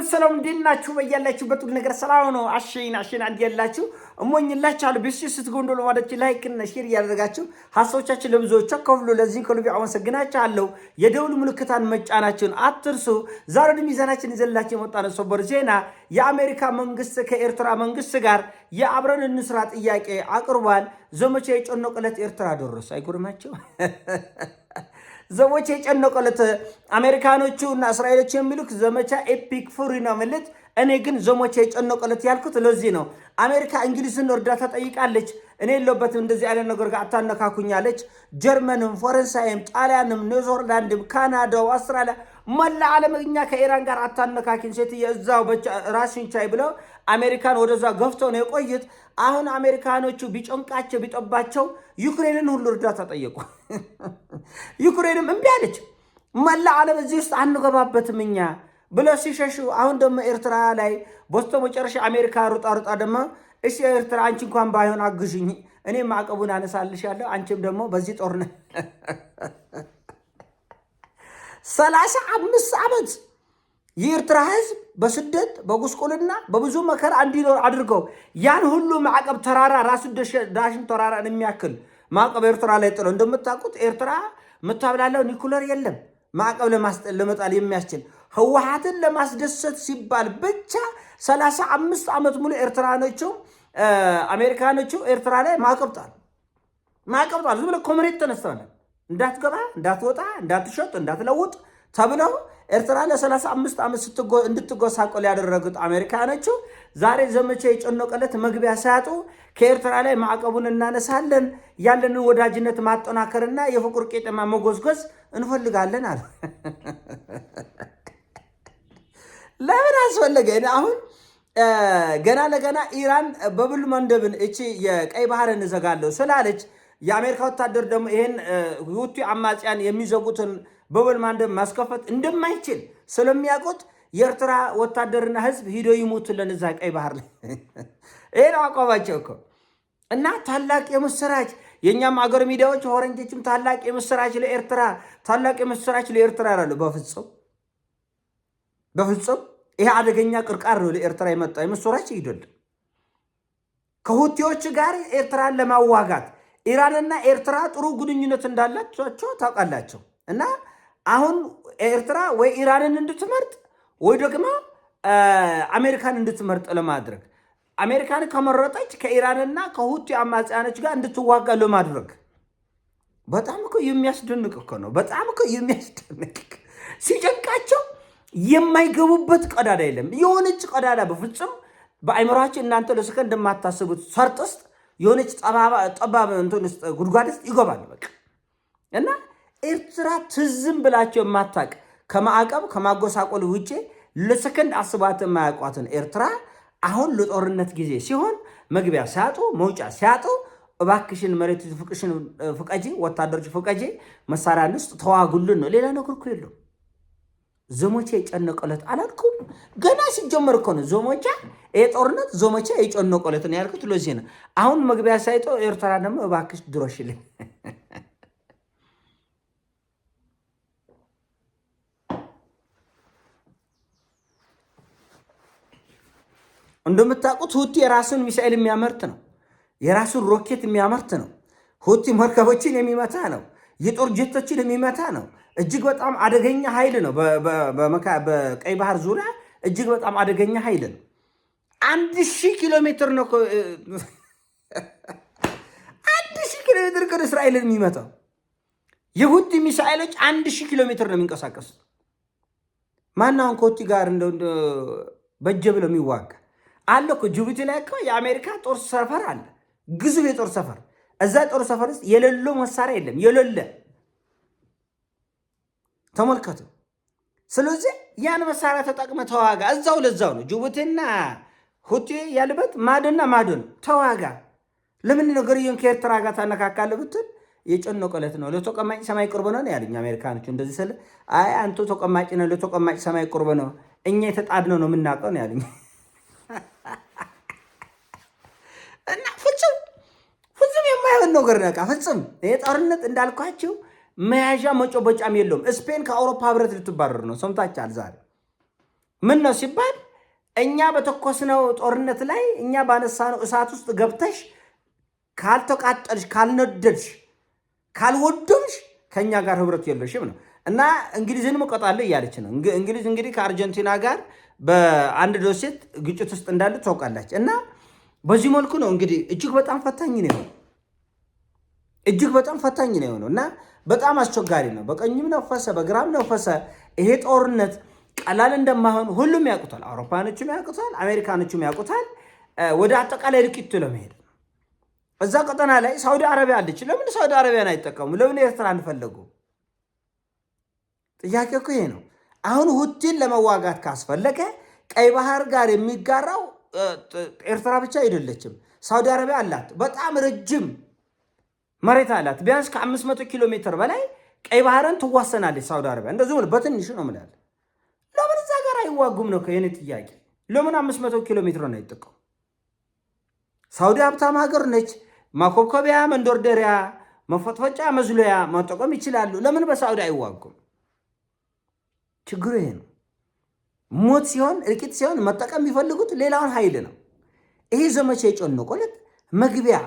ሰላም እንዴት ናችሁ? በያላችሁበት ሁሉ ነገር ሰላም ነው። አሸይን አንድ ያላችሁ እሞኝላችኋለሁ። ቢስ ስትጎንዶሎ ማለት ላይክ እና ሼር ያደርጋችሁ ሐሳቦቻችን ለብዙዎች አካፍሉ። ለዚህ ከልብ አመሰግናችኋለሁ። የደውል ምልክታን መጫናችሁን አትርሱ። ዛሬ ወደ ሚዛናችን ይዘላችሁ የመጣነው ሰበር ዜና የአሜሪካ መንግስት ከኤርትራ መንግስት ጋር የአብረን እንስራ ጥያቄ አቅርቧል። ዘመቻ የጨነቀለት ኤርትራ ደረሰ። አይጎርማችሁ? ዘመቻ የጨነቀለት አሜሪካኖቹ እና እስራኤሎች የሚሉት ዘመቻ ኤፒክ ፉሪ ነው ማለት። እኔ ግን ዘመቻ የጨነቀለት ያልኩት ለዚህ ነው። አሜሪካ እንግሊዝን እርዳታ ጠይቃለች። እኔ የለበትም እንደዚህ አይነት ነገር ጋር አታነካኩኛለች። ጀርመንም፣ ፈረንሳይም፣ ጣሊያንም፣ ኔዘርላንድም፣ ካናዳው፣ አውስትራሊያ መላ ዓለም እኛ ከኢራን ጋር አታነካኪን ሴትዬ እዛው ራስሽን ቻይ ብለው አሜሪካን ወደዛ ገፍተው ነው የቆዩት። አሁን አሜሪካኖቹ ቢጨንቃቸው ቢጠባቸው ዩክሬንን ሁሉ እርዳታ ጠየቁ። ዩክሬንም እምቢ አለች። መላ ዓለም እዚህ ውስጥ አንገባበትም እኛ ብለው ሲሸሹ፣ አሁን ደግሞ ኤርትራ ላይ በስተ መጨረሻ አሜሪካ ሩጣ ደግሞ እሺ ኤርትራ አንቺ እንኳን ባይሆን አግዥኝ፣ እኔ ማዕቀቡን አነሳልሻለሁ፣ አንቺም ደግሞ በዚህ ጦርነት 35 ዓመት የኤርትራ ህዝብ በስደት በጉስቁልና በብዙ መከራ እንዲኖር አድርገው ያን ሁሉ ማዕቀብ ተራራ ራሱ ዳሽን ተራራን የሚያክል ማዕቀብ ኤርትራ ላይ ጥለው፣ እንደምታውቁት ኤርትራ የምታብላለው ኒኩለር የለም። ማዕቀብ ለመጣል የሚያስችል ህወሓትን ለማስደሰት ሲባል ብቻ 35 ዓመት ሙሉ አሜሪካኖቹ ኤርትራ ላይ ማዕቀብ ጣሉ። ዝም ብለው ኮምሬት ተነስተዋል። እንዳትገባ፣ እንዳትወጣ፣ እንዳትሸጥ፣ እንዳትለውጥ ተብለው ኤርትራ ለ35 ዓመት እንድትጎሳቆል ያደረጉት አሜሪካኖቹ ዛሬ ዘመቻ የጨነቀለት መግቢያ ሳያጡ ከኤርትራ ላይ ማዕቀቡን እናነሳለን፣ ያለንን ወዳጅነት ማጠናከርና የፍቅር ቄጠማ መጎዝጎዝ እንፈልጋለን አለ። ለምን አስፈለገ? አሁን ገና ለገና ኢራን በብል መንደብን እቺ የቀይ ባህርን እዘጋለሁ ስላለች የአሜሪካ ወታደር ደግሞ ይሄን ሁቲ አማጽያን የሚዘጉትን በብል መንደብ ማስከፈት እንደማይችል ስለሚያውቁት የኤርትራ ወታደርና ህዝብ ሂዶ ይሞቱልን እዛ ቀይ ባህር ላይ። ይሄ ነው አቋማቸው እኮ። እና ታላቅ የምስራች የኛም አገር ሚዲያዎች ሆረንጆችም ታላቅ የምስራች ለኤርትራ ያላሉ። በፍጹም ይሄ አደገኛ ቅርቃር ነው ለኤርትራ የመጣ የምስራች ይደል። ከሁቲዎች ጋር ኤርትራን ለማዋጋት ኢራንና ኤርትራ ጥሩ ግንኙነት እንዳላቸው ታውቃላቸው። እና አሁን ኤርትራ ወይ ኢራንን እንድትመርጥ ወይ ደግሞ አሜሪካን እንድትመርጥ ለማድረግ አሜሪካን ከመረጠች ከኢራንና ከሁቲ አማጽያኖች ጋር እንድትዋጋ ለማድረግ በጣም እኮ የሚያስደንቅ እኮ ነው። በጣም እኮ የሚያስደንቅ ሲጨንቃቸው የማይገቡበት ቀዳዳ የለም። የሆነች ቀዳዳ በፍጹም በአይምሯችን እናንተ ለሰከንድ እንደማታስቡት ሰርጥ ውስጥ የሆነች ጠባብ እንትን ውስጥ ጉድጓድ ውስጥ ይገባል በቃ። እና ኤርትራ ትዝም ብላቸው የማታቅ ከማዕቀብ ከማጎሳቆል ውጭ ለሰከንድ አስባት የማያውቋትን ኤርትራ አሁን ለጦርነት ጊዜ ሲሆን መግቢያ ሲያጡ መውጫ ሲያጡ እባክሽን መሬት ፍቀጂ፣ ወታደሮች ፍቀጂ፣ መሳሪያ ውስጥ ተዋጉልን ነው። ሌላ ነገር እኮ የለው። ዘመቻ የጨነቀለት አላልኩም? ገና ሲጀመር እኮ ነው ዘመቻ። ይሄ ጦርነት ዘመቻ የጨነቀለት ነው ያልኩት ለዚህ ነው። አሁን መግቢያ ሳይጦ ኤርትራ ደግሞ እባክሽ ድረሽልኝ። እንደምታውቁት ሁቲ የራሱን ሚሳኤል የሚያመርት ነው፣ የራሱን ሮኬት የሚያመርት ነው። ሁቲ መርከቦችን የሚመታ ነው፣ የጦር ጀቶችን የሚመታ ነው። እጅግ በጣም አደገኛ ኃይል ነው። በቀይ ባህር ዙሪያ እጅግ በጣም አደገኛ ኃይል ነው። 1000 ኪሎ ሜትር ነው 1000 ኪሎ ሜትር ከእስራኤልን የሚመታው የሁቲ ሚሳኤሎች 1000 ኪሎ ሜትር ነው የሚንቀሳቀሱት። ማናውን ከሁቲ ጋር በጀ ብለው የሚዋጋ አለ እኮ። ጅቡቲ ላይ እኮ የአሜሪካ ጦር ሰፈር አለ፣ ግዙፍ የጦር ሰፈር። እዛ ጦር ሰፈር ውስጥ የሌለው መሳሪያ የለም፣ የሌለ ተመልከቱ። ስለዚህ ያን መሳሪያ ተጠቅመ ተዋጋ። እዛው ለዛው ነው ጅቡቲና ሁቲ ያለበት ማዶና ማዶ ነው። ተዋጋ። ለምን ነገርየን ከኤርትራ ጋር ታነካካለህ ብትል የጨነቀለት ነው። ለተቀማጭ ሰማይ ቅርብ ነው ያሉኝ አሜሪካኖች። እንደዚህ ስለ አይ አንተ ተቀማጭ ነው፣ ለተቀማጭ ሰማይ ቅርብ ነው፣ እኛ የተጣድነው ነው የምናውቀው ነው ያሉኝ። እና ፍጹም የማይሆን ነገር ነቃ። ፍጹም ይሄ ጦርነት እንዳልኳቸው መያዣ መጮበጫም የለውም። ስፔን ከአውሮፓ ህብረት ልትባረር ነው። ሰምታችኋል ዛሬ ምን ነው ሲባል እኛ በተኮስነው ጦርነት ላይ እኛ ባነሳነው እሳት ውስጥ ገብተሽ ካልተቃጠልሽ፣ ካልነደድሽ፣ ካልወደምሽ ከኛ ጋር ህብረት የለሽም ነው። እና እንግሊዝን እቀጣለሁ እያለች ነው። እንግሊዝ እንግዲህ ከአርጀንቲና ጋር በአንድ ደሴት ግጭት ውስጥ እንዳለ ታውቃላች። እና በዚህ መልኩ ነው እንግዲህ እጅግ በጣም ፈታኝ ነው የሆነው እና በጣም አስቸጋሪ ነው። በቀኝም ነፈሰ በግራም ነፈሰ ይሄ ጦርነት ቀላል እንደማይሆን ሁሉም ያውቁታል። አውሮፓኖችም ያውቁታል፣ አሜሪካኖችም ያውቁታል። ወደ አጠቃላይ እልቂቱ ለመሄድ እዛ ቀጠና ላይ ሳውዲ አረቢያ አለች። ለምን ሳውዲ አረቢያን አይጠቀሙ? ለምን ኤርትራ አንፈለጉ? ጥያቄ እኮ ይሄ ነው። አሁን ሁቲን ለመዋጋት ካስፈለገ ቀይ ባህር ጋር የሚጋራው ኤርትራ ብቻ አይደለችም። ሳውዲ አረቢያ አላት፣ በጣም ረጅም መሬት አላት። ቢያንስ ከ500 ኪሎ ሜትር በላይ ቀይ ባህርን ትዋሰናለች ሳውዲ አረቢያ። እንደዚሁ በትንሹ ነው የምላለ። ለምን እዛ ጋር አይዋጉም ነው የኔ ጥያቄ። ለምን 500 ኪሎ ሜትር ነው አይጠቀሙ? ሳውዲ ሀብታም ሀገር ነች። ማኮብኮቢያ፣ መንደርደሪያ፣ መፈጥፈጫ፣ መዝሎያ መጠቀም ይችላሉ። ለምን በሳውዲ አይዋጉም? ችግሩ ይሄ ነው። ሞት ሲሆን እልቂት ሲሆን መጠቀም የሚፈልጉት ሌላውን ኃይል ነው። ይሄ ዘመቻ የጨነቆለት መግቢያ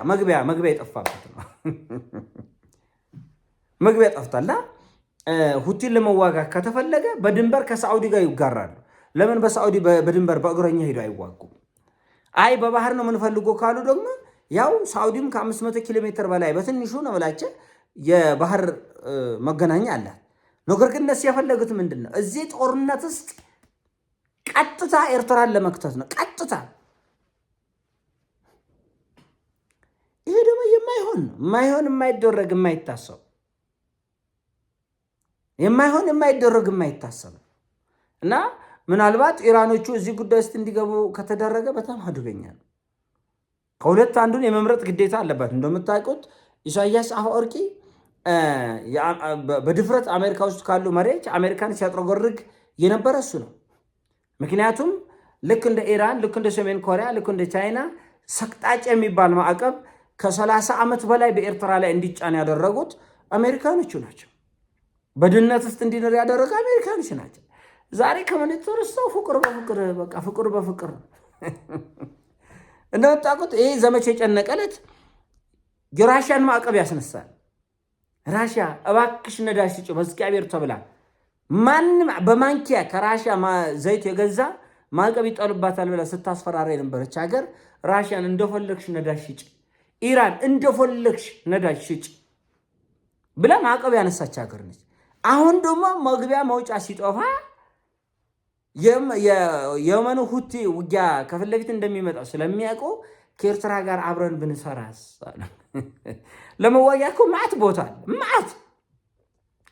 የጠፋበት ነው። መግቢያ ጠፍታላ። ሁቲን ለመዋጋት ከተፈለገ በድንበር ከሳዑዲ ጋር ይጋራሉ። ለምን በሳዑዲ በድንበር በእግረኛ ሄዶ አይዋጉም? አይ በባህር ነው የምንፈልገው ካሉ ደግሞ ያው ሳዑዲም ከ500 ኪሎ ሜትር በላይ በትንሹ ነው ብላቸው የባህር መገናኛ አላት። ነገር ግን እነሱ የፈለጉት ምንድን ነው? እዚህ ጦርነት ውስጥ ቀጥታ ኤርትራን ለመክተት ነው። ቀጥታ ይሄ ደግሞ የማይሆን የማይደረግ የማይታሰብ እና ምናልባት ኢራኖቹ እዚህ ጉዳይ ውስጥ እንዲገቡ ከተደረገ በጣም አደገኛ ነው። ከሁለት አንዱን የመምረጥ ግዴታ አለባት። እንደምታውቁት ኢሳያስ አፈወርቂ በድፍረት አሜሪካ ውስጥ ካሉ መሪዎች አሜሪካን ሲያጥረጎርግ የነበረ እሱ ነው። ምክንያቱም ልክ እንደ ኢራን፣ ልክ እንደ ሰሜን ኮሪያ፣ ልክ እንደ ቻይና ሰቅጣጭ የሚባል ማዕቀብ ከ30 ዓመት በላይ በኤርትራ ላይ እንዲጫን ያደረጉት አሜሪካኖቹ ናቸው። በድህነት ውስጥ እንዲኖር ያደረገ አሜሪካኖች ናቸው። ዛሬ ከመኔቶር ሰው ፍቅር በፍቅር እንደምታውቁት ይሄ ዘመቻ የጨነቀለት የራሽያን ማዕቀብ ያስነሳል። ራሽያ እባክሽ ነዳጅ ስጭ በእግዚአብሔር ተብላ ማንም በማንኪያ ከራሽያ ዘይት የገዛ ማዕቀብ ይጣልባታል ብላ ስታስፈራራ የነበረች ሀገር ራሽያን እንደፈለግሽ ነዳጅ ሽጭ፣ ኢራን እንደፈለግሽ ነዳጅ ሽጭ ብላ ማዕቀብ ያነሳች ሀገር ነች። አሁን ደግሞ መግቢያ መውጫ ሲጠፋ የየመኑ ሁቲ ውጊያ ከፊት ለፊት እንደሚመጣው ስለሚያውቁ ከኤርትራ ጋር አብረን ብንሰራስ ለመዋጊያ እኮ ማዕት ቦታ ማዕት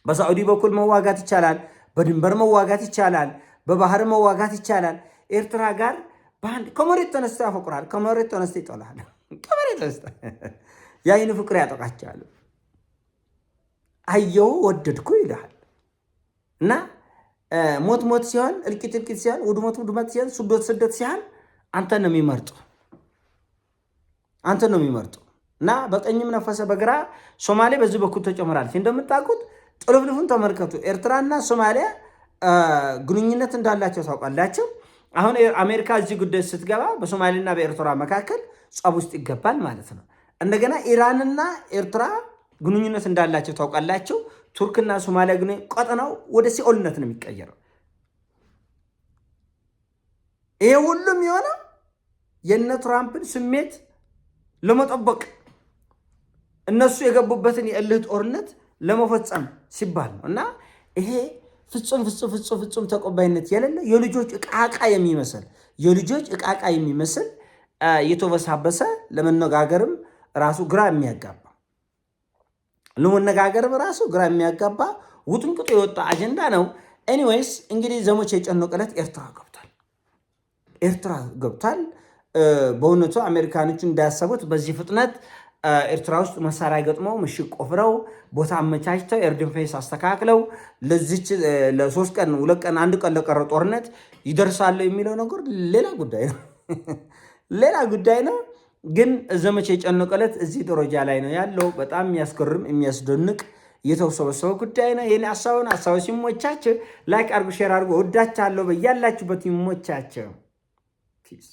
በሳዑዲ በኩል መዋጋት ይቻላል፣ በድንበር መዋጋት ይቻላል፣ በባህር መዋጋት ይቻላል። ኤርትራ ጋር በአንድ ከመሬት ተነስቶ ያፈቅራል፣ ከመሬት ተነስቶ ይጠላል። ከመሬት ተነስቶ የአይን ፍቅር ያጠቃቻል። አየው ወደድኩ ይልሃል እና ሞት ሲሆን እልቂት ሲሆን ውድመት ሲሆን ስደት ሲሆን አንተን ነው የሚመርጡ እና በቀኝም ነፈሰ በግራ ሶማሌ በዚህ በኩል ተጨምራለች። እንደምታውቁት ጥልፍልፉን ተመልከቱ። ኤርትራና ሶማሊያ ግንኙነት እንዳላቸው ታውቃላችሁ። አሁን አሜሪካ እዚህ ጉዳይ ስትገባ በሶማሌና በኤርትራ መካከል ጸብ ውስጥ ይገባል ማለት ነው። እንደገና ኢራንና ኤርትራ ግንኙነት እንዳላቸው ታውቃላችሁ። ቱርክና ሶማሊያ ግን ቀጠናው ወደ ሲኦልነት ነው የሚቀየረው። ይሄ ሁሉም የሆነው የነ ትራምፕን ስሜት ለመጠበቅ እነሱ የገቡበትን የእልህ ጦርነት ለመፈጸም ሲባል ነው እና ይሄ ፍጹም ተቀባይነት የሌለ የልጆች እቃቃ የሚመስል የተበሳበሰ ለመነጋገርም ራሱ ግራ የሚያጋባ ውጥንቅጡ የወጣ አጀንዳ ነው። ኤኒዌይስ እንግዲህ ዘመቻ የጨነቀለት ኤርትራ ገብቷል። በእውነቱ አሜሪካኖቹ እንዳያሰቡት በዚህ ፍጥነት ኤርትራ ውስጥ መሳሪያ ገጥመው ምሽግ ቆፍረው ቦታ አመቻችተው ኤርድንፌስ አስተካክለው ለዚች ለ3 ቀን 2 ቀን 1 ቀን ለቀረ ጦርነት ይደርሳሉ የሚለው ነገር ሌላ ጉዳይ ነው። ግን ዘመቻ የጨነቀለት እዚህ ደረጃ ላይ ነው ያለው። በጣም የሚያስገርም የሚያስደንቅ የተወሰበሰበ ጉዳይ ነው። ይህን ሀሳቡ ሲሞቻቸው ላይክ አድርጉ፣ ሼር አድርጉ። ወዳችኋለሁ። በያላችሁበት ይሞቻቸው። ፒስ